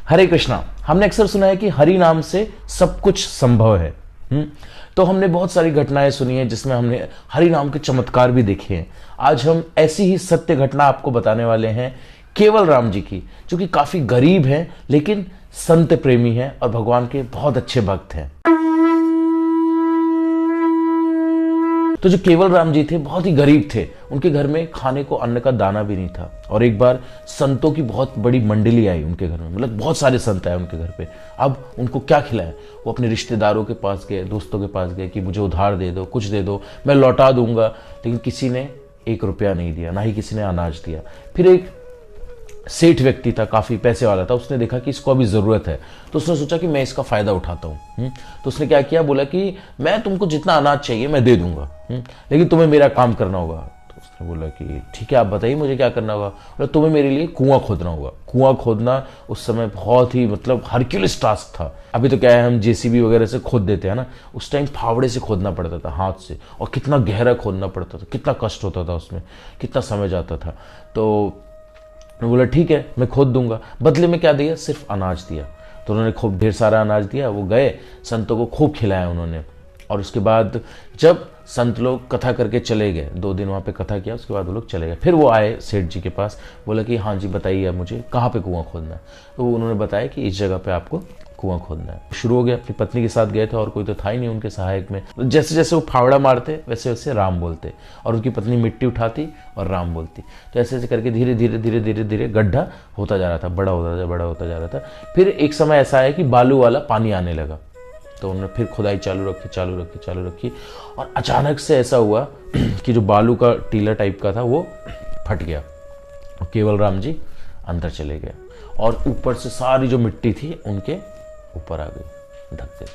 हरे कृष्णा। हमने अक्सर सुना है कि हरि नाम से सब कुछ संभव है। तो हमने बहुत सारी घटनाएं सुनी है जिसमें हमने हरि नाम के चमत्कार भी देखे हैं। आज हम ऐसी ही सत्य घटना आपको बताने वाले हैं केवल राम जी की, जो कि काफी गरीब हैं लेकिन संत प्रेमी हैं और भगवान के बहुत अच्छे भक्त हैं। तो जो केवल राम जी थे बहुत ही गरीब थे, उनके घर में खाने को अन्न का दाना भी नहीं था। और एक बार संतों की बहुत बड़ी मंडली आई उनके घर में, मतलब बहुत सारे संत आए उनके घर पे। अब उनको क्या खिलाएं? वो अपने रिश्तेदारों के पास गए, दोस्तों के पास गए कि मुझे उधार दे दो, कुछ दे दो, मैं लौटा दूंगा। लेकिन किसी ने 1 रुपया नहीं दिया, ना ही किसी ने अनाज दिया। फिर एक सेठ व्यक्ति था, काफी पैसे वाला था, उसने देखा कि इसको अभी जरूरत है, तो उसने सोचा कि मैं इसका फायदा उठाता हूँ। तो उसने क्या किया, बोला कि मैं तुमको जितना अनाज चाहिए मैं दे दूंगा, लेकिन तुम्हें मेरा काम करना होगा। तो उसने बोला कि ठीक है, आप बताइए मुझे क्या करना होगा। बोला तुम्हें मेरे लिए कुआं खोदना होगा। कुआं खोदना उस समय बहुत ही मतलब हरक्यूलिस टास्क था। अभी तो क्या है, हम जेसीबी वगैरह से खोद देते हैं ना, उस टाइम फावड़े से खोदना पड़ता था, हाथ से, और कितना गहरा खोदना पड़ता था, कितना कष्ट होता था उसमें, कितना समय जाता था। तो बोला ठीक है मैं खोद दूंगा। बदले में क्या दिया? सिर्फ अनाज दिया। तो उन्होंने खूब ढेर सारा अनाज दिया। वो गए, संतों को खूब खिलाया उन्होंने। और उसके बाद जब संत लोग कथा करके चले गए, 2 दिन वहां पे कथा किया, उसके बाद वो लोग चले गए। फिर वो आए सेठ जी के पास, बोला कि हाँ जी बताइए मुझे कहाँ पे कुआं खोदना है। तो उन्होंने बताया कि इस जगह पे आपको कुआं खोदना है। शुरू हो गया। अपनी पत्नी के साथ गए थे और कोई तो था ही नहीं उनके सहायक में। जैसे जैसे वो फावड़ा मारते वैसे वैसे राम बोलते, और उनकी पत्नी मिट्टी उठाती और राम बोलती। तो ऐसे ऐसे करके धीरे धीरे धीरे धीरे धीरे गड्ढा होता जा रहा था, बड़ा होता जा बड़ा होता जा रहा था। फिर एक समय ऐसा आया कि बालू वाला पानी आने लगा। तो उन्होंने फिर खुदाई चालू रखी। और अचानक से ऐसा हुआ कि जो बालू का टीला टाइप का था वो फट गया और केवल राम जी अंदर चले गए, और ऊपर से सारी जो मिट्टी थी उनके ऊपर आ गई, ढक गई।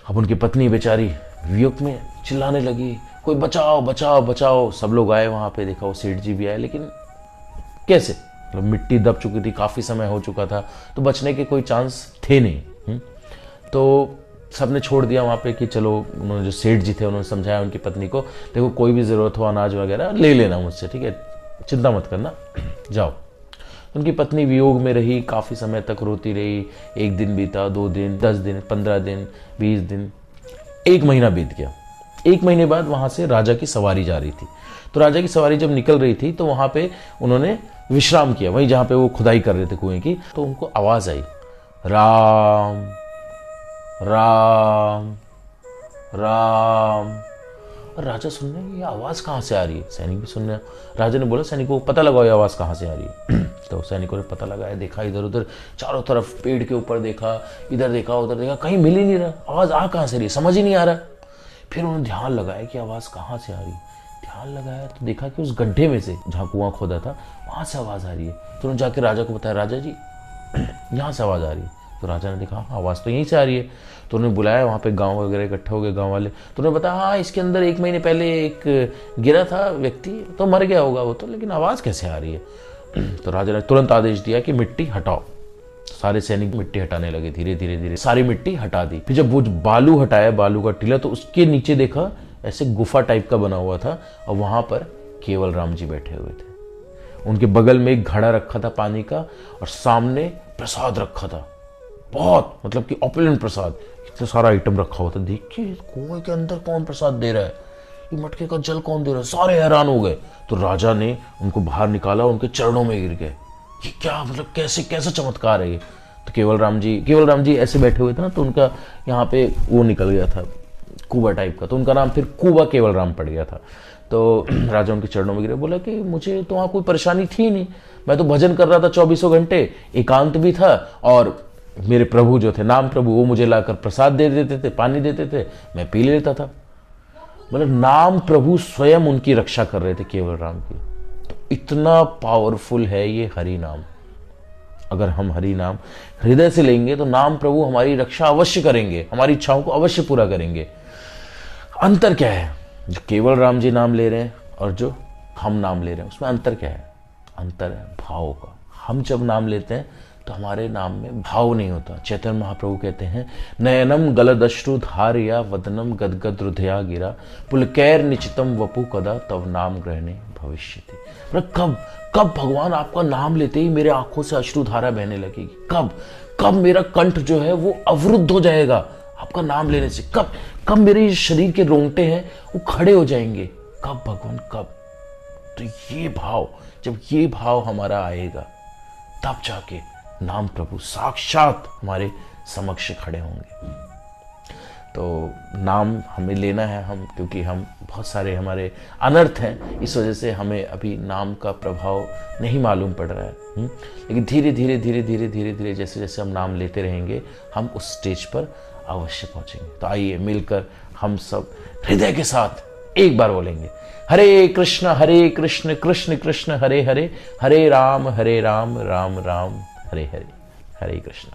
अब उनकी पत्नी बेचारी वियोग में चिल्लाने लगी, कोई बचाओ बचाओ बचाओ। सब लोग आए वहां पे, देखा वो सेठ जी भी आए, लेकिन कैसे? मतलब मिट्टी दब चुकी थी, काफी समय हो चुका था, तो बचने के कोई चांस थे नहीं। तो सबने छोड़ दिया वहां पे कि चलो, उन्होंने जो सेठ जी थे उन्होंने समझाया उनकी पत्नी को, देखो कोई भी जरूरत हो अनाज वगैरह ले लेना मुझसे, ठीक है, चिंता मत करना, जाओ। उनकी पत्नी वियोग में रही, काफी समय तक रोती रही। 1 दिन बीता, 2 दिन, 10 दिन, 15 दिन, 20 दिन, 1 महीना बीत गया। 1 महीने बाद वहां से राजा की सवारी जा रही थी। तो राजा की सवारी जब निकल रही थी तो वहां पे उन्होंने विश्राम किया, वहीं जहां पे वो खुदाई कर रहे थे कुएं की। तो उनको आवाज आई, राम राम राम। और राजा सुन रहे हैं ये आवाज कहां से आ रही है, सैनिक भी सुन रहे हैं। राजा ने बोला सैनिकों को पता लगाओ ये आवाज कहां से आ रही है। तो सैनिकों ने पता लगाया, देखा इधर उधर, चारों तरफ पेड़ के ऊपर देखा, इधर देखा उधर देखा, कहीं मिल ही नहीं रहा, आवाज आ कहां से रही, समझ ही नहीं आ रहा। फिर उन्होंने ध्यान लगाया कि आवाज कहां से आ रही। ध्यान लगाया तो देखा कि उस गड्ढे में से जहां कुआं खोदा था वहां से आवाज आ रही है। तो उन्होंने जाके राजा को बताया, राजा जी यहाँ से आवाज आ रही है। तो राजा ने देखा हाँ आवाज तो यहीं से आ रही है। तो उन्होंने बुलाया, वहां पे गांव वगैरह इकट्ठा हो गए, गांव वाले। तो उन्होंने बताया हाँ इसके अंदर 1 महीने पहले एक गिरा था व्यक्ति, तो मर गया होगा वो तो, लेकिन आवाज कैसे आ रही है। तो राजा ने तुरंत आदेश दिया कि मिट्टी हटाओ। सारे सैनिक मिट्टी हटाने लगे, धीरे धीरे धीरे सारी मिट्टी हटा दी। फिर जब वो बालू हटाया, बालू का टीला, तो उसके नीचे देखा ऐसे गुफा टाइप का बना हुआ था, और वहां पर केवल राम जी बैठे हुए थे। उनके बगल में एक घड़ा रखा था पानी का, और सामने प्रसाद रखा था, बहुत मतलब कि ऑपुलेंट प्रसाद, इतना सारा आइटम रखा हुआ था। देखिए कुएं के अंदर कौन प्रसाद दे रहा है, ये मटके का जल कौन दे रहा है। सारे हैरान हो गए। तो राजा ने उनको बाहर निकाला, उनके चरणों में गिर गए। ये क्या, मतलब कैसे कैसा चमत्कार है ये। तो केवल राम जी ऐसे बैठे हुए थे ना, तो उनका यहाँ पे वो निकल गया था कुबा टाइप का, तो उनका नाम फिर कुबा केवल राम पड़ गया था। तो राजा उनके चरणों में गिरे, बोला कि मुझे तो वहां कोई परेशानी थी नहीं, मैं तो भजन कर रहा था 24 घंटे, एकांत भी था, और मेरे प्रभु जो थे नाम प्रभु, वो मुझे लाकर प्रसाद दे देते थे, पानी देते थे, मैं पी लेता था। मतलब नाम प्रभु स्वयं उनकी रक्षा कर रहे थे केवल राम की। तो इतना पावरफुल है ये हरि नाम। अगर हम हरि नाम हृदय से लेंगे तो नाम प्रभु हमारी रक्षा अवश्य करेंगे, हमारी इच्छाओं को अवश्य पूरा करेंगे। अंतर क्या है, जो केवल राम जी नाम ले रहे हैं और जो हम नाम ले रहे हैं, उसमें अंतर क्या है? अंतर है भाव का। हम जब नाम लेते हैं तो हमारे नाम में भाव नहीं होता। चैतन्य महाप्रभु कहते हैं, नयनम गलदश्रु धारिया वदनम गदगद हृदया गिरा पुलकैर निचितम वपु कदा तव नाम ग्रहणे भविष्यति। कब कब भगवान आपका नाम लेते ही मेरे आंखों से अश्रुधारा बहने लगेगी? कब कब मेरा कंठ जो है वो अवरुद्ध हो जाएगा आपका नाम लेने से? कब कब मेरे शरीर के रोंगटे हैं वो खड़े हो जाएंगे? कब भगवान, कब? तो ये भाव, जब ये भाव हमारा आएगा तब जाके नाम प्रभु साक्षात हमारे समक्ष खड़े होंगे। तो नाम हमें लेना है हम, क्योंकि हम बहुत सारे हमारे अनर्थ हैं, इस वजह से हमें अभी नाम का प्रभाव नहीं मालूम पड़ रहा है। लेकिन धीरे धीरे धीरे धीरे धीरे धीरे जैसे जैसे हम नाम लेते रहेंगे हम उस स्टेज पर अवश्य पहुंचेंगे। तो आइए मिलकर हम सब हृदय के साथ एक बार बोलेंगे, हरे कृष्ण कृष्ण कृष्ण हरे हरे, हरे राम राम राम हरे हरे, हरे कृष्ण।